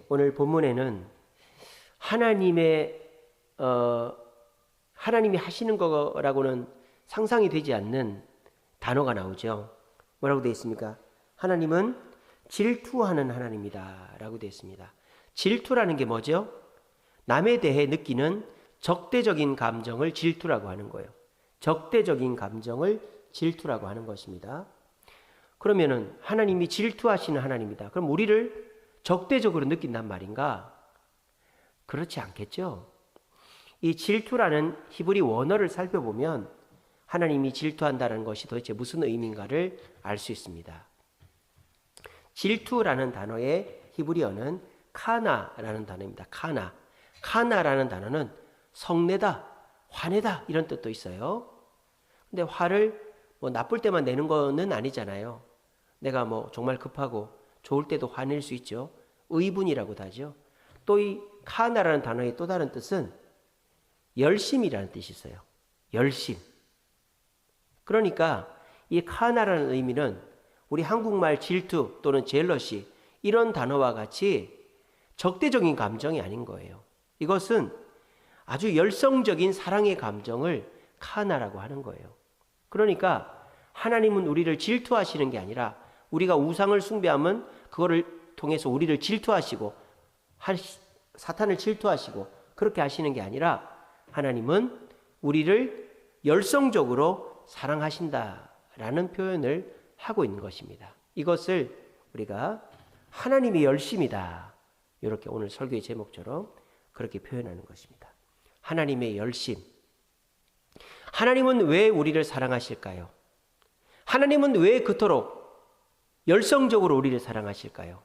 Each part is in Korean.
오늘 본문에는 하나님이 하시는 거라고는 상상이 되지 않는 단어가 나오죠. 뭐라고 되어 있습니까? 하나님은 질투하는 하나님이다 라고 되어 있습니다. 질투라는 게 뭐죠? 남에 대해 느끼는 적대적인 감정을 질투라고 하는 거예요. 적대적인 감정을 질투라고 하는 것입니다. 그러면은 하나님이 질투하시는 하나님이다. 그럼 우리를 적대적으로 느낀단 말인가? 그렇지 않겠죠. 이 질투라는 히브리 원어를 살펴보면 하나님이 질투한다는 것이 도대체 무슨 의미인가를 알 수 있습니다. 질투라는 단어의 히브리어는 카나라는 단어입니다. 카나라는 단어는 성내다, 화내다 이런 뜻도 있어요. 근데 화를 나쁠 때만 내는 거는 아니잖아요. 내가 정말 급하고 좋을 때도 화낼 수 있죠. 의분이라고도 하죠. 또 이 카나라는 단어의 또 다른 뜻은 열심이라는 뜻이 있어요. 열심. 그러니까 이 카나라는 의미는 우리 한국말 질투 또는 젤러시 이런 단어와 같이 적대적인 감정이 아닌 거예요. 이것은 아주 열성적인 사랑의 감정을 카나라고 하는 거예요. 그러니까 하나님은 우리를 질투하시는 게 아니라 우리가 우상을 숭배하면 그거를 통해서 우리를 질투하시고 사탄을 질투하시고 그렇게 하시는 게 아니라 하나님은 우리를 열성적으로 사랑하신다라는 표현을 하고 있는 것입니다. 이것을 우리가 하나님의 열심이다. 이렇게 오늘 설교의 제목처럼 그렇게 표현하는 것입니다. 하나님의 열심. 하나님은 왜 우리를 사랑하실까요? 하나님은 왜 그토록 열성적으로 우리를 사랑하실까요?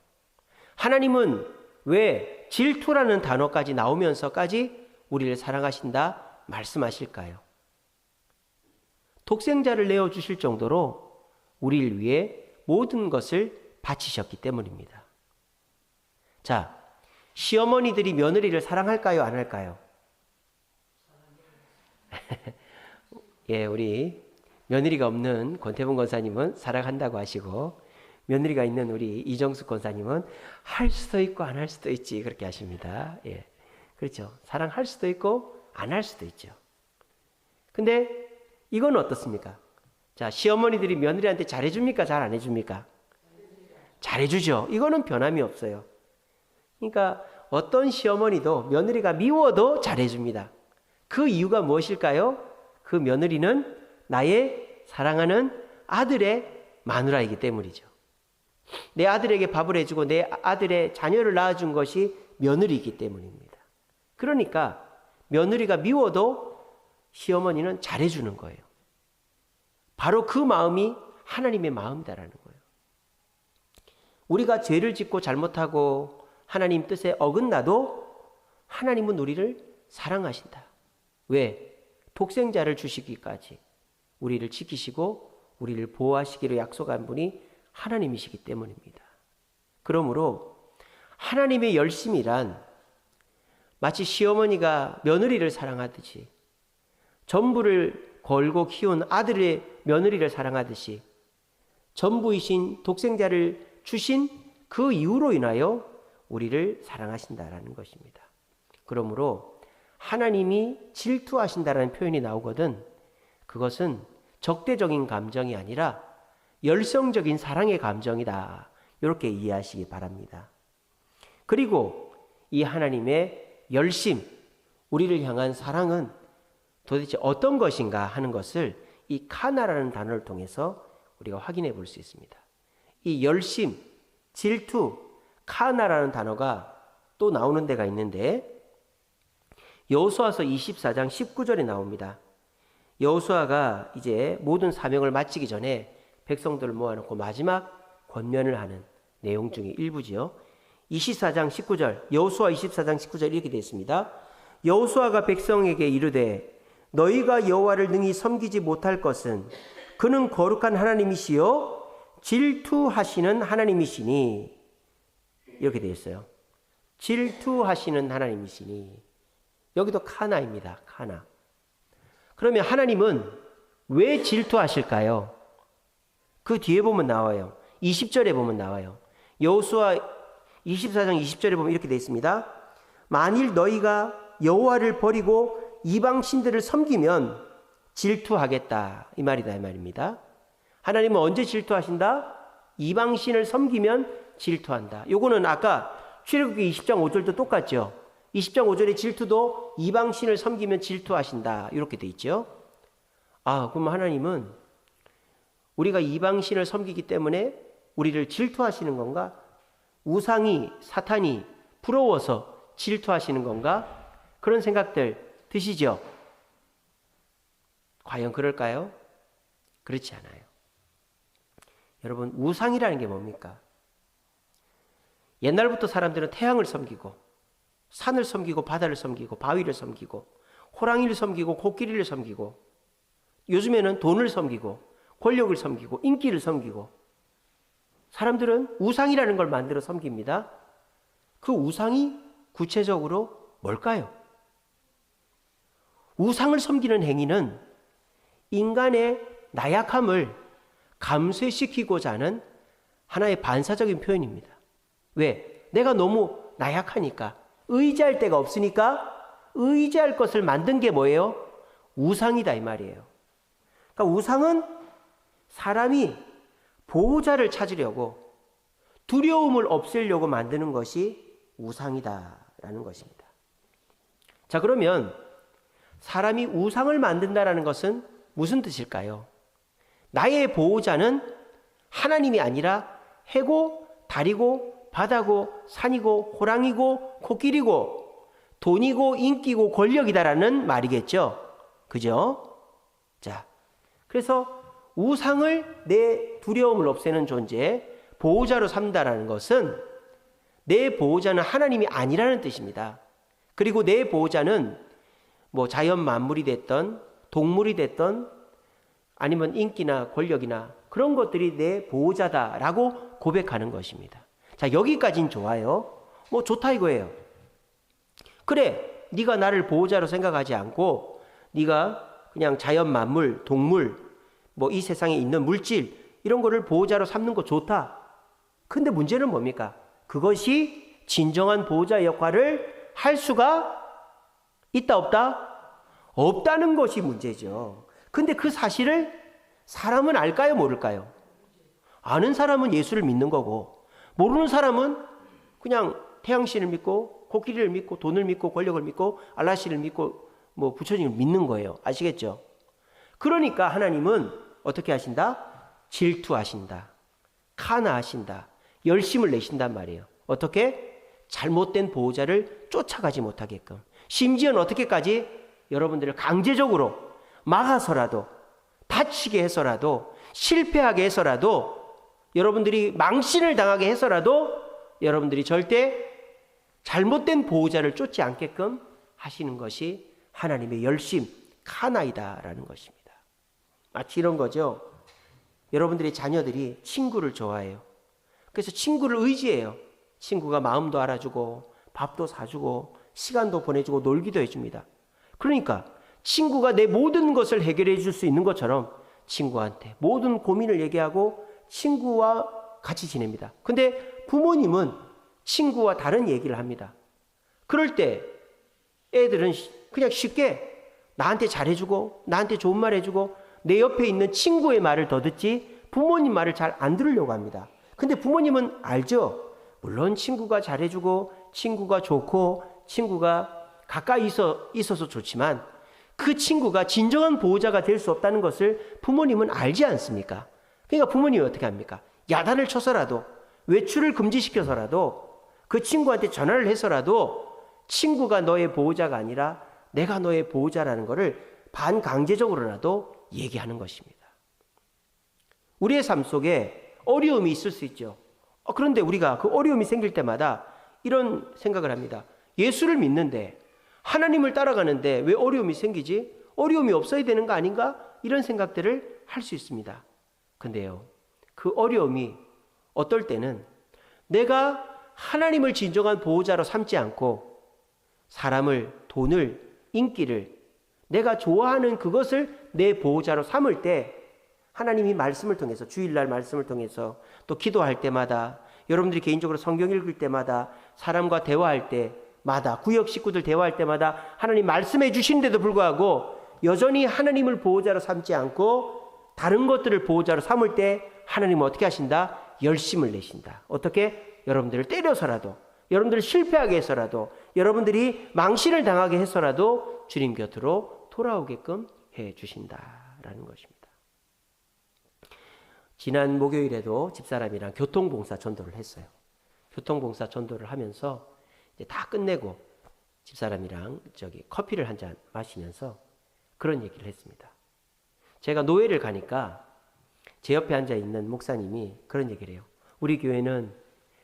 하나님은 왜 질투라는 단어까지 나오면서까지 우리를 사랑하신다 말씀하실까요? 독생자를 내어주실 정도로 우리를 위해 모든 것을 바치셨기 때문입니다. 자, 시어머니들이 며느리를 사랑할까요? 안 할까요? 우리 며느리가 없는 권태봉 권사님은 사랑한다고 하시고 며느리가 있는 우리 이정숙 권사님은 할 수도 있고 안 할 수도 있지 그렇게 하십니다. 그렇죠. 사랑할 수도 있고 안 할 수도 있죠. 근데 이건 어떻습니까? 자, 시어머니들이 며느리한테 잘해줍니까? 잘 안 해줍니까? 잘해주죠. 이거는 변함이 없어요. 그러니까 어떤 시어머니도 며느리가 미워도 잘해줍니다. 그 이유가 무엇일까요? 그 며느리는 나의 사랑하는 아들의 마누라이기 때문이죠. 내 아들에게 밥을 해주고 내 아들의 자녀를 낳아준 것이 며느리이기 때문입니다. 그러니까 며느리가 미워도 시어머니는 잘해주는 거예요. 바로 그 마음이 하나님의 마음이다라는 거예요. 우리가 죄를 짓고 잘못하고 하나님 뜻에 어긋나도 하나님은 우리를 사랑하신다. 왜? 독생자를 주시기까지 우리를 지키시고 우리를 보호하시기로 약속한 분이 하나님이시기 때문입니다. 그러므로 하나님의 열심이란 마치 시어머니가 며느리를 사랑하듯이 전부를 걸고 키운 아들의 며느리를 사랑하듯이 전부이신 독생자를 주신 그 이유로 인하여 우리를 사랑하신다라는 것입니다. 그러므로 하나님이 질투하신다라는 표현이 나오거든 그것은 적대적인 감정이 아니라 열성적인 사랑의 감정이다. 이렇게 이해하시기 바랍니다. 그리고 이 하나님의 열심, 우리를 향한 사랑은 도대체 어떤 것인가 하는 것을 이 카나라는 단어를 통해서 우리가 확인해 볼 수 있습니다. 이 열심, 질투, 카나라는 단어가 또 나오는 데가 있는데 여호수아서 24장 19절에 나옵니다. 여호수아가 이제 모든 사명을 마치기 전에 백성들을 모아놓고 마지막 권면을 하는 내용 중에 일부지요. 24장 19절, 여호수아 24장 19절 이렇게 되어 있습니다. 여호수아가 백성에게 이르되 너희가 여호와를 능히 섬기지 못할 것은 그는 거룩한 하나님이시요 질투하시는 하나님이시니 이렇게 되어 있어요. 질투하시는 하나님이시니 여기도 카나입니다. 카나. 그러면 하나님은 왜 질투하실까요? 그 뒤에 보면 나와요. 20절에 보면 나와요. 여호수아 24장 20절에 보면 이렇게 되어 있습니다. 만일 너희가 여호와를 버리고 이방 신들을 섬기면 질투하겠다. 이 말이다, 이 말입니다. 하나님은 언제 질투하신다? 이방 신을 섬기면 질투한다. 요거는 아까 출애굽기 20장 5절도 똑같죠. 20장 5절의 질투도 이방 신을 섬기면 질투하신다. 이렇게 돼 있죠. 그럼 하나님은 우리가 이방 신을 섬기기 때문에 우리를 질투하시는 건가? 우상이, 사탄이 부러워서 질투하시는 건가? 그런 생각들 드시죠? 과연 그럴까요? 그렇지 않아요. 여러분, 우상이라는 게 뭡니까? 옛날부터 사람들은 태양을 섬기고 산을 섬기고 바다를 섬기고 바위를 섬기고 호랑이를 섬기고 코끼리를 섬기고 요즘에는 돈을 섬기고 권력을 섬기고 인기를 섬기고 사람들은 우상이라는 걸 만들어 섬깁니다. 그 우상이 구체적으로 뭘까요? 우상을 섬기는 행위는 인간의 나약함을 감쇄시키고자 하는 하나의 반사적인 표현입니다. 왜? 내가 너무 나약하니까, 의지할 데가 없으니까 의지할 것을 만든 게 뭐예요? 우상이다, 이 말이에요. 그러니까 우상은 사람이 보호자를 찾으려고 두려움을 없애려고 만드는 것이 우상이다라는 것입니다. 자, 그러면 사람이 우상을 만든다라는 것은 무슨 뜻일까요? 나의 보호자는 하나님이 아니라 해고, 달이고, 바다고, 산이고, 호랑이고, 코끼리고, 돈이고, 인기고, 권력이다라는 말이겠죠. 그죠? 자, 그래서 우상을 내 두려움을 없애는 존재, 보호자로 삼다라는 것은 내 보호자는 하나님이 아니라는 뜻입니다. 그리고 내 보호자는 뭐 자연 만물이 됐던, 동물이 됐던, 아니면 인기나 권력이나 그런 것들이 내 보호자다라고 고백하는 것입니다. 자, 여기까지는 좋아요. 뭐 좋다 이거예요. 그래, 네가 나를 보호자로 생각하지 않고 네가 그냥 자연 만물, 동물, 뭐 이 세상에 있는 물질 이런 거를 보호자로 삼는 거 좋다. 근데 문제는 뭡니까? 그것이 진정한 보호자 역할을 할 수가 있다 없다? 없다는 것이 문제죠. 근데 그 사실을 사람은 알까요, 모를까요? 아는 사람은 예수를 믿는 거고 모르는 사람은 그냥 태양신을 믿고 코끼리를 믿고 돈을 믿고 권력을 믿고 알라시를 믿고 뭐 부처님을 믿는 거예요. 아시겠죠? 그러니까 하나님은 어떻게 하신다? 질투하신다. 카나하신다. 열심을 내신단 말이에요. 어떻게? 잘못된 보호자를 쫓아가지 못하게끔. 심지어는 어떻게까지? 여러분들을 강제적으로 막아서라도 다치게 해서라도 실패하게 해서라도 여러분들이 망신을 당하게 해서라도 여러분들이 절대 잘못된 보호자를 쫓지 않게끔 하시는 것이 하나님의 열심, 카나이다라는 것입니다. 마치 이런 거죠. 여러분들의 자녀들이 친구를 좋아해요. 그래서 친구를 의지해요. 친구가 마음도 알아주고 밥도 사주고 시간도 보내주고 놀기도 해줍니다. 그러니까 친구가 내 모든 것을 해결해 줄 수 있는 것처럼 친구한테 모든 고민을 얘기하고 친구와 같이 지냅니다. 근데 부모님은 친구와 다른 얘기를 합니다. 그럴 때 애들은 그냥 쉽게 나한테 잘해주고 나한테 좋은 말 해주고 내 옆에 있는 친구의 말을 더 듣지 부모님 말을 잘 안 들으려고 합니다. 근데 부모님은 알죠. 물론 친구가 잘해주고 친구가 좋고 친구가 가까이 있어서 좋지만 그 친구가 진정한 보호자가 될 수 없다는 것을 부모님은 알지 않습니까? 그러니까 부모님이 어떻게 합니까? 야단을 쳐서라도 외출을 금지시켜서라도 그 친구한테 전화를 해서라도 친구가 너의 보호자가 아니라 내가 너의 보호자라는 것을 반강제적으로라도 얘기하는 것입니다. 우리의 삶 속에 어려움이 있을 수 있죠. 그런데 우리가 그 어려움이 생길 때마다 이런 생각을 합니다. 예수를 믿는데 하나님을 따라가는데 왜 어려움이 생기지? 어려움이 없어야 되는 거 아닌가? 이런 생각들을 할 수 있습니다. 근데요, 그 어려움이 어떨 때는 내가 하나님을 진정한 보호자로 삼지 않고 사람을, 돈을, 인기를 내가 좋아하는 그것을 내 보호자로 삼을 때 하나님이 말씀을 통해서 주일날 말씀을 통해서 또 기도할 때마다 여러분들이 개인적으로 성경 읽을 때마다, 사람과 대화할 때마다, 구역 식구들 대화할 때마다 하나님 말씀해 주시는데도 불구하고 여전히 하나님을 보호자로 삼지 않고 다른 것들을 보호자로 삼을 때 하나님은 어떻게 하신다? 열심을 내신다. 어떻게? 여러분들을 때려서라도, 여러분들을 실패하게 해서라도, 여러분들이 망신을 당하게 해서라도 주님 곁으로 돌아오게끔 해 주신다라는 것입니다. 지난 목요일에도 집사람이랑 교통봉사 전도를 했어요. 교통봉사 전도를 하면서 이제 다 끝내고 집사람이랑 커피를 한 잔 마시면서 그런 얘기를 했습니다. 제가 노예를 가니까 제 옆에 앉아 있는 목사님이 그런 얘기를 해요. 우리 교회는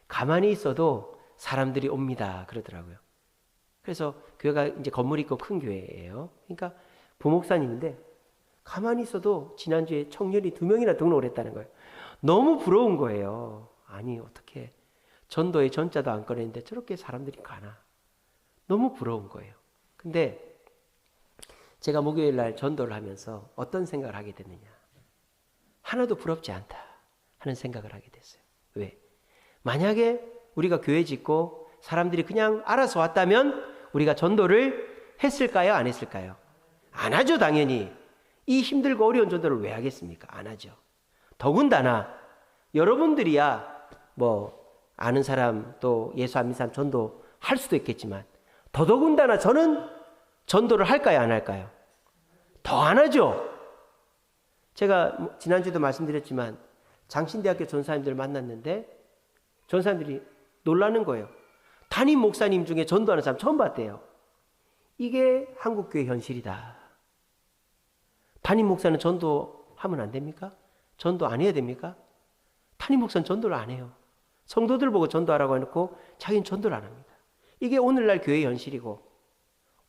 가만히 있어도 사람들이 옵니다. 그러더라고요. 그래서 교회가 이제 건물 있고 큰 교회예요. 그러니까 부목사님인데 가만히 있어도 지난주에 청년이 2명이나 등록을 했다는 거예요. 너무 부러운 거예요. 아니 어떻게 전도에 전자도 안 꺼냈는데 저렇게 사람들이 가나. 너무 부러운 거예요. 근데 제가 목요일 날 전도를 하면서 어떤 생각을 하게 됐느냐. 하나도 부럽지 않다 하는 생각을 하게 됐어요. 왜? 만약에 우리가 교회 짓고 사람들이 그냥 알아서 왔다면 우리가 전도를 했을까요? 안 했을까요? 안 하죠, 당연히. 이 힘들고 어려운 전도를 왜 하겠습니까? 안 하죠. 더군다나 여러분들이야 아는 사람 또 예수 안 믿는 사람 전도 할 수도 있겠지만 더더군다나 저는 전도를 할까요? 안 할까요? 더 안 하죠. 제가 지난주에도 말씀드렸지만 장신대학교 전사님들 만났는데 전사님들이 놀라는 거예요. 담임 목사님 중에 전도하는 사람 처음 봤대요. 이게 한국교회 현실이다. 담임 목사는 전도하면 안 됩니까? 전도 안 해야 됩니까? 담임 목사는 전도를 안 해요. 성도들 보고 전도하라고 해놓고 자기는 전도를 안 합니다. 이게 오늘날 교회 현실이고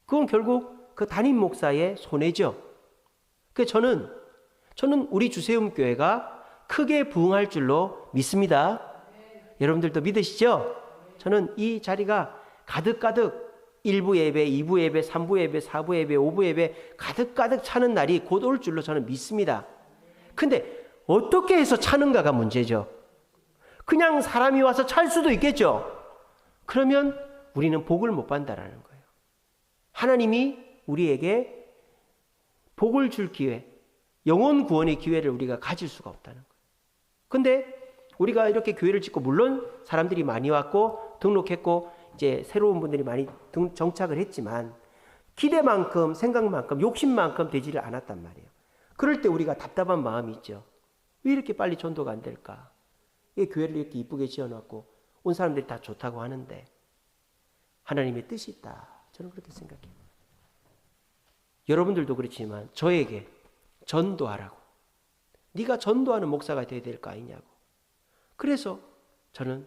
그건 결국 그 담임 목사의 손해죠. 그래서 저는 우리 주세움 교회가 크게 부흥할 줄로 믿습니다. 여러분들도 믿으시죠? 저는 이 자리가 가득가득 1부 예배, 2부 예배, 3부 예배, 4부 예배, 5부 예배 가득가득 차는 날이 곧 올 줄로 저는 믿습니다. 근데 어떻게 해서 차는가가 문제죠. 그냥 사람이 와서 찰 수도 있겠죠. 그러면 우리는 복을 못 받는다라는 거예요. 하나님이 우리에게 복을 줄 기회, 영혼 구원의 기회를 우리가 가질 수가 없다는 거예요. 근데 우리가 이렇게 교회를 짓고 물론 사람들이 많이 왔고 등록했고 이제 새로운 분들이 많이 정착을 했지만 기대만큼 생각만큼 욕심만큼 되지를 않았단 말이에요. 그럴 때 우리가 답답한 마음이 있죠. 왜 이렇게 빨리 전도가 안 될까? 이 교회를 이렇게 이쁘게 지어놨고 온 사람들이 다 좋다고 하는데 하나님의 뜻이 있다. 저는 그렇게 생각해요. 여러분들도 그렇지만 저에게 전도하라고. 네가 전도하는 목사가 돼야 될 거 아니냐고. 그래서 저는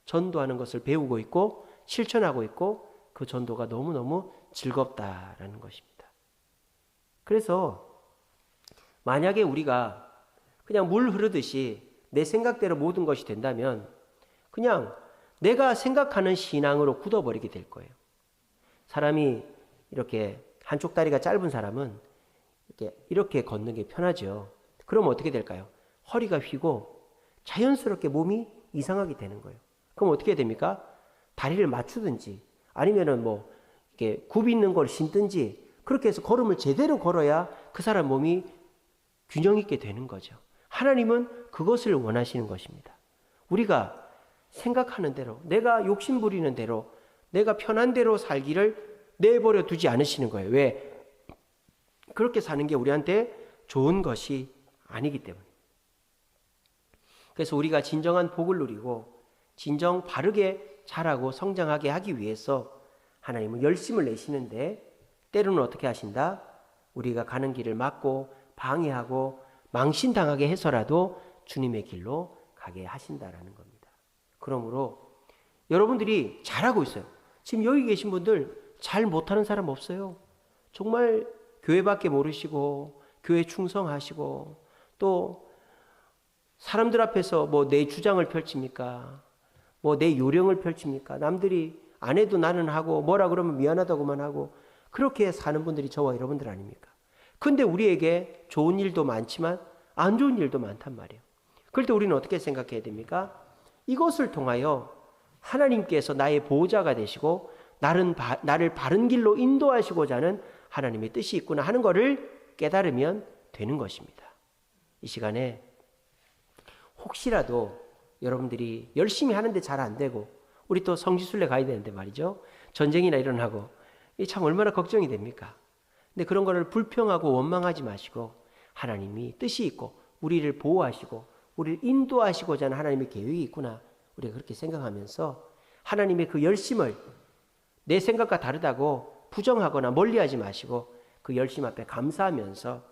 전도하는 것을 배우고 있고 실천하고 있고 그 전도가 너무너무 즐겁다라는 것입니다. 그래서 만약에 우리가 그냥 물 흐르듯이 내 생각대로 모든 것이 된다면 그냥 내가 생각하는 신앙으로 굳어버리게 될 거예요. 사람이 이렇게 한쪽 다리가 짧은 사람은 이렇게 걷는 게 편하죠. 그럼 어떻게 될까요? 허리가 휘고 자연스럽게 몸이 이상하게 되는 거예요. 그럼 어떻게 됩니까? 다리를 맞추든지 아니면은 이렇게 굽 있는 걸 신든지 그렇게 해서 걸음을 제대로 걸어야 그 사람 몸이 균형 있게 되는 거죠. 하나님은 그것을 원하시는 것입니다. 우리가 생각하는 대로, 내가 욕심 부리는 대로, 내가 편한 대로 살기를 내버려 두지 않으시는 거예요. 왜? 그렇게 사는 게 우리한테 좋은 것이 아니기 때문에. 그래서 우리가 진정한 복을 누리고 진정 바르게 자라고 성장하게 하기 위해서 하나님은 열심을 내시는데 때로는 어떻게 하신다? 우리가 가는 길을 막고 방해하고 망신당하게 해서라도 주님의 길로 가게 하신다라는 겁니다. 그러므로 여러분들이 잘하고 있어요. 지금 여기 계신 분들 잘 못하는 사람 없어요. 정말 교회밖에 모르시고 교회 충성하시고 또 사람들 앞에서 내 주장을 펼칩니까? 내 요령을 펼칩니까? 남들이 안 해도 나는 하고 뭐라 그러면 미안하다고만 하고 그렇게 사는 분들이 저와 여러분들 아닙니까? 근데 우리에게 좋은 일도 많지만 안 좋은 일도 많단 말이에요. 그럴 때 우리는 어떻게 생각해야 됩니까? 이것을 통하여 하나님께서 나의 보호자가 되시고 나를 바른 길로 인도하시고자 하는 하나님의 뜻이 있구나 하는 것을 깨달으면 되는 것입니다. 이 시간에 혹시라도 여러분들이 열심히 하는데 잘 안 되고, 우리 또 성지순례 가야 되는데 말이죠, 전쟁이나 일어나고 이 참 얼마나 걱정이 됩니까? 근데 그런 거를 불평하고 원망하지 마시고, 하나님이 뜻이 있고 우리를 보호하시고 우리를 인도하시고자 하는 하나님의 계획이 있구나, 우리가 그렇게 생각하면서 하나님의 그 열심을 내 생각과 다르다고 부정하거나 멀리하지 마시고 그 열심 앞에 감사하면서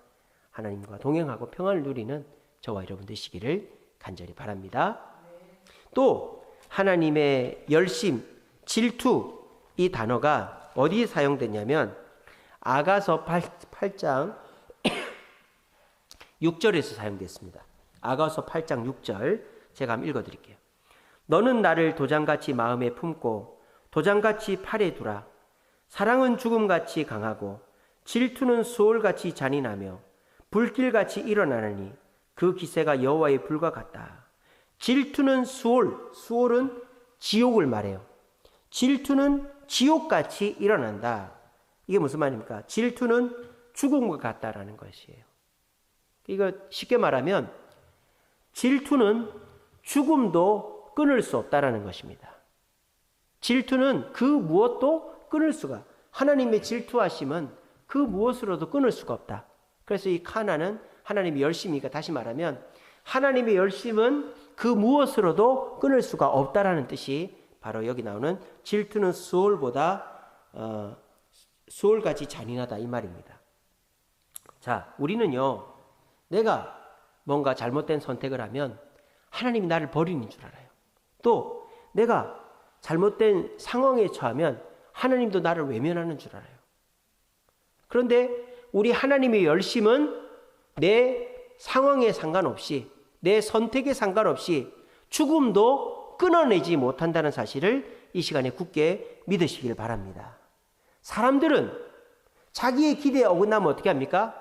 하나님과 동행하고 평안을 누리는 저와 여러분 되시기를 간절히 바랍니다. 또 하나님의 열심, 질투, 이 단어가 어디에 사용됐냐면 아가서 8장 6절에서 사용됐습니다. 아가서 8장 6절 제가 한번 읽어드릴게요. 너는 나를 도장같이 마음에 품고 도장같이 팔에 두라. 사랑은 죽음같이 강하고 질투는 수월같이 잔인하며 불길같이 일어나느니 그 기세가 여호와의 불과 같다. 질투는 수월은 지옥을 말해요. 질투는 지옥같이 일어난다. 이게 무슨 말입니까? 질투는 죽음과 같다라는 것이에요. 이거 쉽게 말하면 질투는 죽음도 끊을 수 없다라는 것입니다. 질투는 그 무엇도 끊을 수가, 하나님의 질투하심은 그 무엇으로도 끊을 수가 없다. 그래서 이 카나는 하나님의 열심이니까, 다시 말하면 하나님의 열심은 그 무엇으로도 끊을 수가 없다라는 뜻이 바로 여기 나오는 질투는 수월같이 잔인하다 이 말입니다. 자, 우리는요, 내가 뭔가 잘못된 선택을 하면 하나님이 나를 버리는 줄 알아요. 또 내가 잘못된 상황에 처하면 하나님도 나를 외면하는 줄 알아요. 그런데 우리 하나님의 열심은 내 상황에 상관없이, 내 선택에 상관없이 죽음도 끊어내지 못한다는 사실을 이 시간에 굳게 믿으시길 바랍니다. 사람들은 자기의 기대에 어긋나면 어떻게 합니까?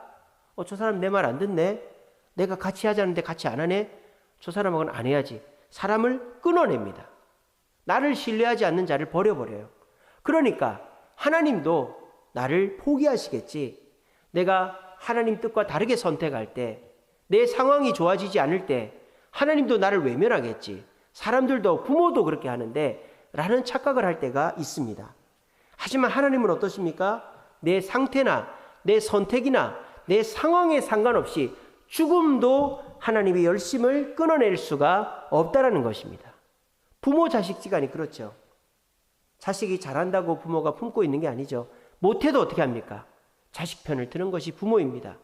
저 사람 내 말 안 듣네. 내가 같이 하자는데 같이 안 하네. 저 사람하고는 안 해야지. 사람을 끊어냅니다. 나를 신뢰하지 않는 자를 버려버려요. 그러니까 하나님도 나를 포기하시겠지. 내가 하나님 뜻과 다르게 선택할 때, 내 상황이 좋아지지 않을 때 하나님도 나를 외면하겠지. 사람들도, 부모도 그렇게 하는데 라는 착각을 할 때가 있습니다. 하지만 하나님은 어떠십니까? 내 상태나 내 선택이나 내 상황에 상관없이 죽음도 하나님의 열심을 끊어낼 수가 없다라는 것입니다. 부모 자식 지간이 그렇죠. 자식이 잘한다고 부모가 품고 있는 게 아니죠. 못해도 어떻게 합니까? 자식 편을 드는 것이 부모입니다.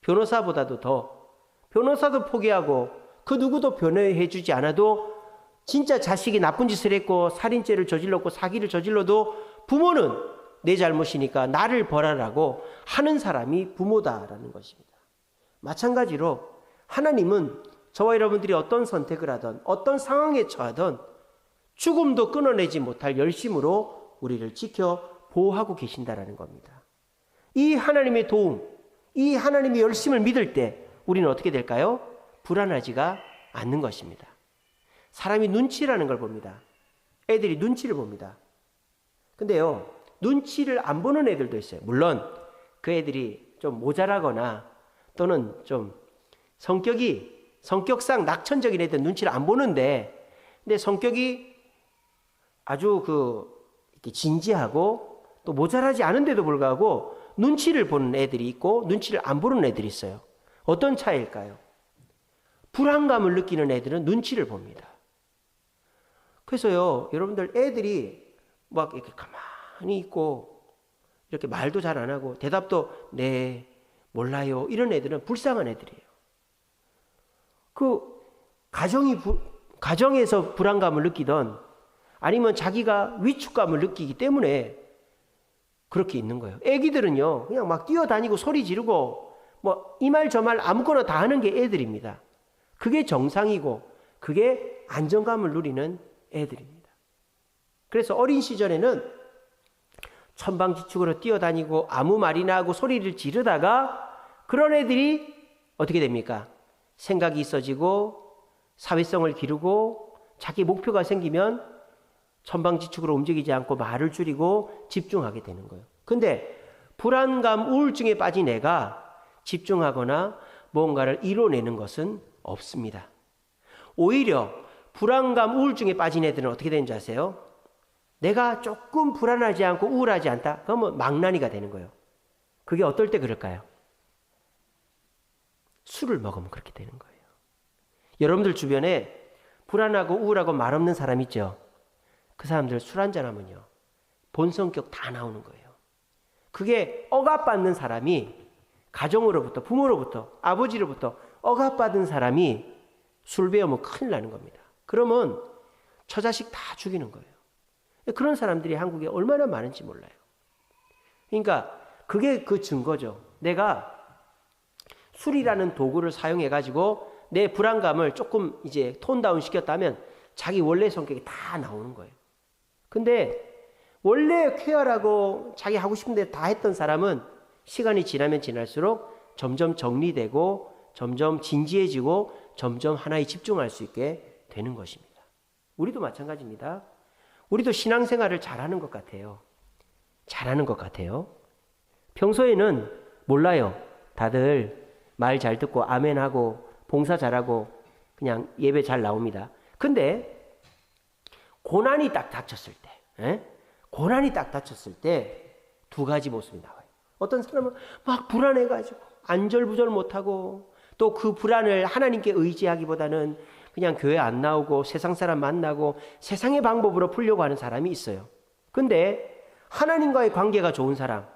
변호사보다도 더, 변호사도 포기하고 그 누구도 변호해 주지 않아도 진짜 자식이 나쁜 짓을 했고 살인죄를 저질렀고 사기를 저질러도 부모는 내 잘못이니까 나를 벌하라고 하는 사람이 부모다라는 것입니다. 마찬가지로 하나님은 저와 여러분들이 어떤 선택을 하든 어떤 상황에 처하든 죽음도 끊어내지 못할 열심으로 우리를 지켜 보호하고 계신다라는 겁니다. 이 하나님의 도움, 이 하나님의 열심을 믿을 때 우리는 어떻게 될까요? 불안하지가 않는 것입니다. 사람이 눈치라는 걸 봅니다. 애들이 눈치를 봅니다. 근데요, 눈치를 안 보는 애들도 있어요. 물론 그 애들이 좀 모자라거나 또는 좀 성격상 낙천적인 애들은 눈치를 안 보는데, 근데 성격이 아주 이렇게 진지하고 또 모자라지 않은데도 불구하고 눈치를 보는 애들이 있고 눈치를 안 보는 애들이 있어요. 어떤 차이일까요? 불안감을 느끼는 애들은 눈치를 봅니다. 그래서요, 여러분들 애들이 막 이렇게 가만히 있고 이렇게 말도 잘 안 하고 대답도 네, 몰라요, 이런 애들은 불쌍한 애들이에요. 가정에서 불안감을 느끼던 아니면 자기가 위축감을 느끼기 때문에 그렇게 있는 거예요. 애기들은요, 그냥 막 뛰어다니고 소리 지르고 뭐 이 말 저 말 아무거나 다 하는 게 애들입니다. 그게 정상이고 그게 안정감을 누리는 애들입니다. 그래서 어린 시절에는 천방지축으로 뛰어다니고 아무 말이나 하고 소리를 지르다가 그런 애들이 어떻게 됩니까? 생각이 있어지고 사회성을 기르고 자기 목표가 생기면 천방지축으로 움직이지 않고 말을 줄이고 집중하게 되는 거예요. 근데 불안감, 우울증에 빠진 애가 집중하거나 뭔가를 이뤄내는 것은 없습니다. 오히려 불안감, 우울증에 빠진 애들은 어떻게 되는지 아세요? 내가 조금 불안하지 않고 우울하지 않다? 그러면 망나니가 되는 거예요. 그게 어떨 때 그럴까요? 술을 먹으면 그렇게 되는 거예요. 여러분들 주변에 불안하고 우울하고 말 없는 사람 있죠? 그 사람들 술 한잔하면요, 본성격 다 나오는 거예요. 그게 억압받는 사람이, 가정으로부터, 부모로부터, 아버지로부터 억압받은 사람이 술 배우면 큰일 나는 겁니다. 그러면 처자식 다 죽이는 거예요. 그런 사람들이 한국에 얼마나 많은지 몰라요. 그러니까 그게 그 증거죠. 내가 술이라는 도구를 사용해가지고 내 불안감을 조금 이제 톤다운 시켰다면 자기 원래 성격이 다 나오는 거예요. 근데 원래 쾌활하고 자기 하고 싶은 데 다 했던 사람은 시간이 지나면 지날수록 점점 정리되고 점점 진지해지고 점점 하나에 집중할 수 있게 되는 것입니다. 우리도 마찬가지입니다. 우리도 신앙생활을 잘하는 것 같아요. 잘하는 것 같아요. 평소에는 몰라요. 다들 말 잘 듣고 아멘하고 봉사 잘하고 그냥 예배 잘 나옵니다. 근데 고난이 딱 닥쳤을 때, 고난이 딱 닥쳤을 때 두 가지 모습이 나와요. 어떤 사람은 막 불안해가지고 안절부절 못하고 또 그 불안을 하나님께 의지하기보다는 그냥 교회 안 나오고 세상 사람 만나고 세상의 방법으로 풀려고 하는 사람이 있어요. 근데 하나님과의 관계가 좋은 사람,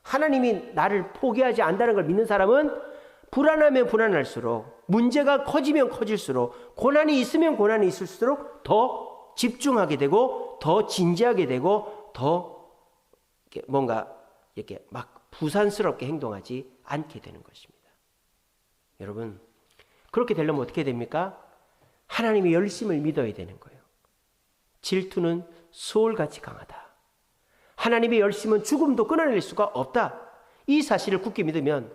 하나님이 나를 포기하지 않는다는 걸 믿는 사람은 불안하면 불안할수록, 문제가 커지면 커질수록, 고난이 있으면 고난이 있을수록 더 집중하게 되고 더 진지하게 되고 더 뭔가 이렇게 막 부산스럽게 행동하지 않게 되는 것입니다. 여러분, 그렇게 되려면 어떻게 됩니까? 하나님의 열심을 믿어야 되는 거예요. 질투는 소울같이 강하다. 하나님의 열심은 죽음도 끊어낼 수가 없다. 이 사실을 굳게 믿으면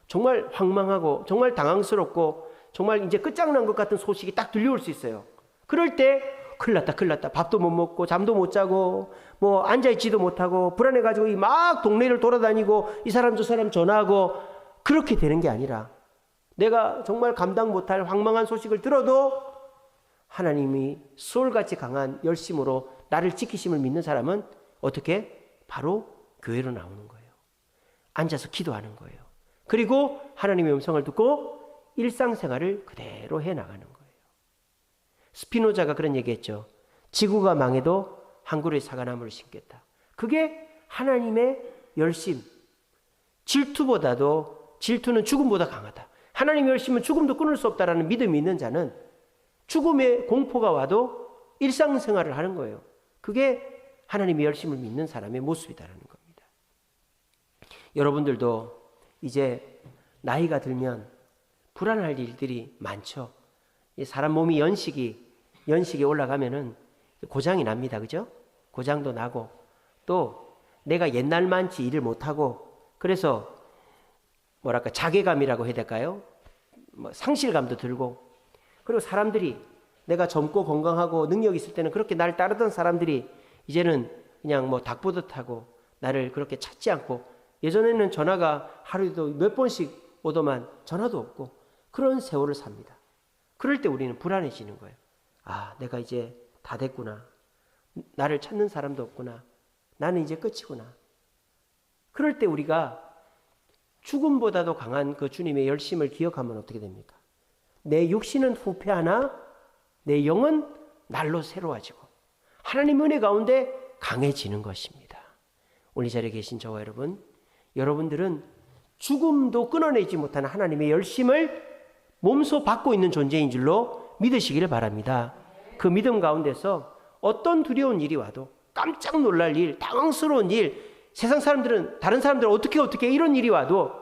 정말 황망하고 정말 당황스럽고 정말 이제 끝장난 것 같은 소식이 딱 들려올 수 있어요. 그럴 때 큰일 났다, 큰일 났다. 밥도 못 먹고 잠도 못 자고 뭐 앉아있지도 못하고 불안해가지고 막 동네를 돌아다니고 이 사람 저 사람 전화하고 그렇게 되는 게 아니라 내가 정말 감당 못할 황망한 소식을 들어도 하나님이 소울같이 강한 열심으로 나를 지키심을 믿는 사람은 어떻게? 바로 교회로 나오는 거예요. 앉아서 기도하는 거예요. 그리고 하나님의 음성을 듣고 일상생활을 그대로 해나가는 거예요. 스피노자가 그런 얘기했죠. 지구가 망해도 한 그루의 사과나무를 심겠다. 그게 하나님의 열심. 질투는 죽음보다 강하다. 하나님의 열심은 죽음도 끊을 수 없다라는 믿음이 있는 자는 죽음의 공포가 와도 일상생활을 하는 거예요. 그게 하나님의 열심을 믿는 사람의 모습이다라는 겁니다. 여러분들도 이제 나이가 들면 불안할 일들이 많죠. 사람 몸이 연식이 올라가면은 고장이 납니다. 그죠? 고장도 나고 또 내가 옛날만치 일을 못하고 그래서 뭐랄까 자괴감이라고 해야 될까요? 뭐 상실감도 들고 그리고 사람들이 내가 젊고 건강하고 능력 있을 때는 그렇게 날 따르던 사람들이 이제는 그냥 뭐 닭 보듯 하고 나를 그렇게 찾지 않고 예전에는 전화가 하루에도 몇 번씩 오더만 전화도 없고 그런 세월을 삽니다. 그럴 때 우리는 불안해지는 거예요. 아, 내가 이제 다 됐구나. 나를 찾는 사람도 없구나. 나는 이제 끝이구나. 그럴 때 우리가 죽음보다도 강한 그 주님의 열심을 기억하면 어떻게 됩니까? 내 육신은 후패하나 내 영은 날로 새로워지고 하나님 은혜 가운데 강해지는 것입니다. 오늘 이 자리에 계신 저와 여러분들은 죽음도 끊어내지 못하는 하나님의 열심을 몸소 받고 있는 존재인 줄로 믿으시기를 바랍니다. 그 믿음 가운데서 어떤 두려운 일이 와도 깜짝 놀랄 일, 당황스러운 일, 다른 사람들은 어떻게 이런 일이 와도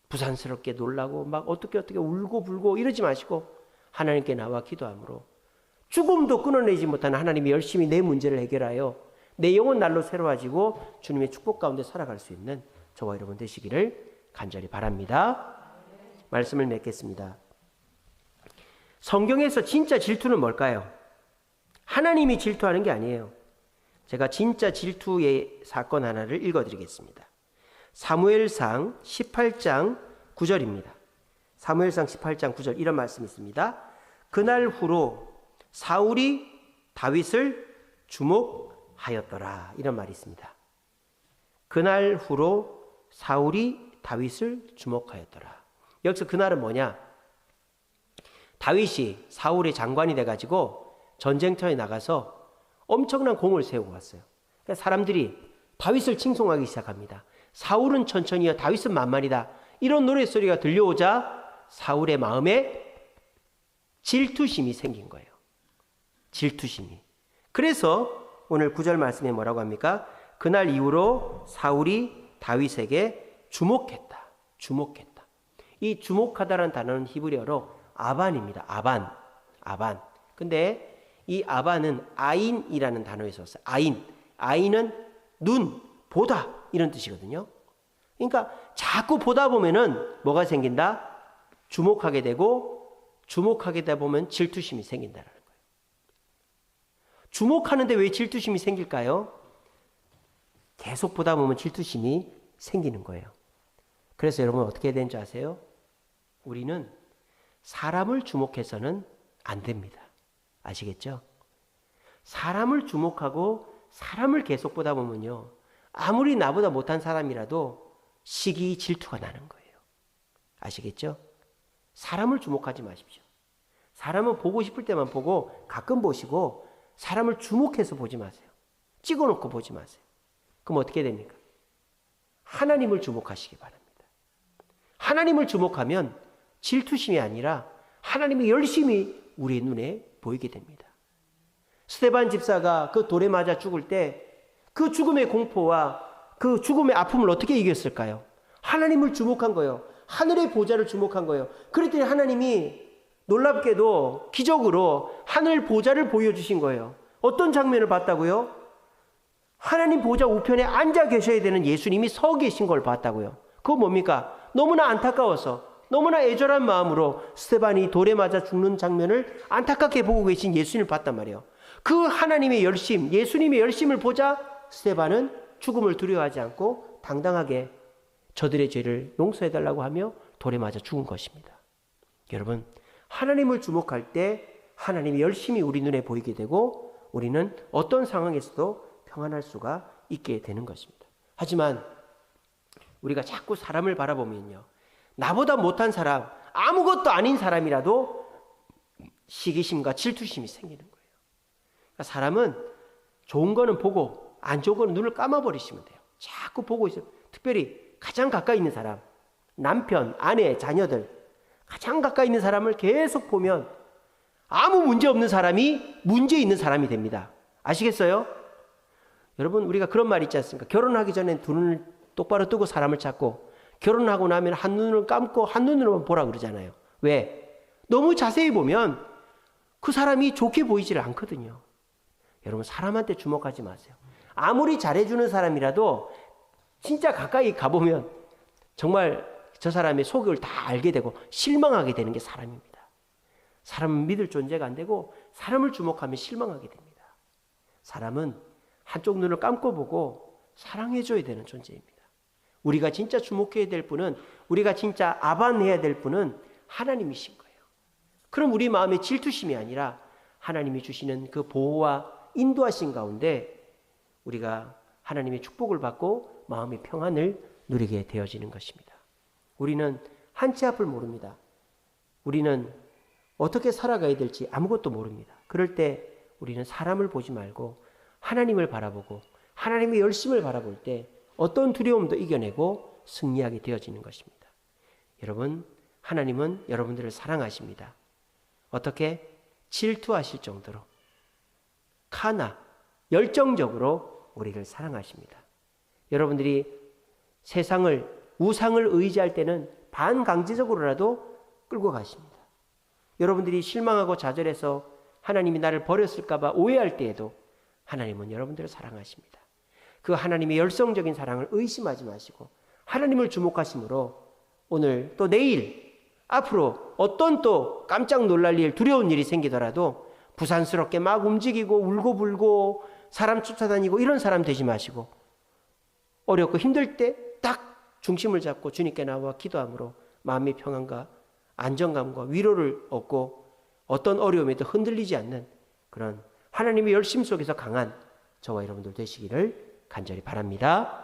부산스럽게 놀라고 막 어떻게 울고 불고 이러지 마시고 하나님께 나와 기도함으로 죽음도 끊어내지 못하는 하나님의 열심히 내 문제를 해결하여 내 영혼 날로 새로워지고 주님의 축복 가운데 살아갈 수 있는 저와 여러분 되시기를 간절히 바랍니다. 말씀을 맺겠습니다. 성경에서 진짜 질투는 뭘까요? 하나님이 질투하는 게 아니에요. 제가 진짜 질투의 사건 하나를 읽어드리겠습니다. 사무엘상 18장 9절입니다. 사무엘상 18장 9절 이런 말씀이 있습니다. 그날 후로 사울이 다윗을 주목하였더라. 이런 말이 있습니다. 그날 후로 사울이 다윗을 주목하였더라. 여기서 그날은 뭐냐? 다윗이 사울의 장관이 돼가지고 전쟁터에 나가서 엄청난 공을 세우고 왔어요. 그러니까 사람들이 다윗을 칭송하기 시작합니다. 사울은 천천히요, 다윗은 만만이다. 이런 노랫소리가 들려오자 사울의 마음에 질투심이 생긴 거예요. 질투심이. 그래서 오늘 9절 말씀에 뭐라고 합니까? 그날 이후로 사울이 다윗에게 주목했다. 주목했다. 이 주목하다라는 단어는 히브리어로 아반입니다. 아반. 근데 이 아반은 아인이라는 단어에서 왔어요. 아인은 눈, 보다 이런 뜻이거든요. 그러니까 자꾸 보다 보면은 뭐가 생긴다? 주목하게 되다 보면 질투심이 생긴다는 거예요. 주목하는데 왜 질투심이 생길까요? 계속 보다 보면 질투심이 생기는 거예요. 그래서 여러분 어떻게 해야 되는지 아세요? 우리는 사람을 주목해서는 안 됩니다. 아시겠죠? 사람을 주목하고 사람을 계속 보다 보면요, 아무리 나보다 못한 사람이라도 시기 질투가 나는 거예요. 아시겠죠? 사람을 주목하지 마십시오. 사람은 보고 싶을 때만 보고 가끔 보시고 사람을 주목해서 보지 마세요. 찍어놓고 보지 마세요. 그럼 어떻게 됩니까? 하나님을 주목하시기 바랍니다. 하나님을 주목하면 질투심이 아니라 하나님의 열심이 우리의 눈에 보이게 됩니다. 스데반 집사가 그 돌에 맞아 죽을 때 그 죽음의 공포와 그 죽음의 아픔을 어떻게 이겼을까요? 하나님을 주목한 거예요. 하늘의 보좌를 주목한 거예요. 그랬더니 하나님이 놀랍게도 기적으로 하늘 보좌를 보여주신 거예요. 어떤 장면을 봤다고요? 하나님 보좌 우편에 앉아 계셔야 되는 예수님이 서 계신 걸 봤다고요. 그거 뭡니까? 너무나 안타까워서 너무나 애절한 마음으로 스데반이 돌에 맞아 죽는 장면을 안타깝게 보고 계신 예수님을 봤단 말이에요. 그 하나님의 열심, 예수님의 열심을 보자 스데반은 죽음을 두려워하지 않고 당당하게 저들의 죄를 용서해달라고 하며 돌에 맞아 죽은 것입니다. 여러분, 하나님을 주목할 때 하나님의 열심이 우리 눈에 보이게 되고 우리는 어떤 상황에서도 평안할 수가 있게 되는 것입니다. 하지만 우리가 자꾸 사람을 바라보면요, 나보다 못한 사람, 아무것도 아닌 사람이라도 시기심과 질투심이 생기는 거예요. 그러니까 사람은 좋은 거는 보고 안 좋은 거는 눈을 감아버리시면 돼요. 자꾸 보고 있어요. 특별히 가장 가까이 있는 사람, 남편, 아내, 자녀들, 가장 가까이 있는 사람을 계속 보면 아무 문제 없는 사람이 문제 있는 사람이 됩니다. 아시겠어요? 여러분, 우리가 그런 말 있지 않습니까? 결혼하기 전에 두 눈을 똑바로 뜨고 사람을 찾고 결혼하고 나면 한 눈을 감고 한 눈으로만 보라 그러잖아요. 왜? 너무 자세히 보면 그 사람이 좋게 보이질 않거든요. 여러분, 사람한테 주목하지 마세요. 아무리 잘해주는 사람이라도 진짜 가까이 가보면 정말 저 사람의 속을 다 알게 되고 실망하게 되는 게 사람입니다. 사람은 믿을 존재가 안 되고 사람을 주목하면 실망하게 됩니다. 사람은 한쪽 눈을 감고 보고 사랑해줘야 되는 존재입니다. 우리가 진짜 주목해야 될 분은, 우리가 진짜 아반해야 될 분은 하나님이신 거예요. 그럼 우리 마음에 질투심이 아니라 하나님이 주시는 그 보호와 인도하신 가운데 우리가 하나님의 축복을 받고 마음의 평안을 누리게 되어지는 것입니다. 우리는 한치 앞을 모릅니다. 우리는 어떻게 살아가야 될지 아무것도 모릅니다. 그럴 때 우리는 사람을 보지 말고 하나님을 바라보고 하나님의 열심을 바라볼 때 어떤 두려움도 이겨내고 승리하게 되어지는 것입니다. 여러분, 하나님은 여러분들을 사랑하십니다. 어떻게? 질투하실 정도로 열정적으로 우리를 사랑하십니다. 여러분들이 세상을, 우상을 의지할 때는 반강제적으로라도 끌고 가십니다. 여러분들이 실망하고 좌절해서 하나님이 나를 버렸을까 봐 오해할 때에도 하나님은 여러분들을 사랑하십니다. 그 하나님의 열성적인 사랑을 의심하지 마시고 하나님을 주목하심으로 오늘 또 내일 앞으로 어떤 또 깜짝 놀랄 일, 두려운 일이 생기더라도 부산스럽게 막 움직이고 울고불고 사람 쫓아다니고 이런 사람 되지 마시고, 어렵고 힘들 때 딱 중심을 잡고 주님께 나와 기도함으로 마음의 평안과 안정감과 위로를 얻고 어떤 어려움에도 흔들리지 않는 그런 하나님의 열심 속에서 강한 저와 여러분들 되시기를 간절히 바랍니다.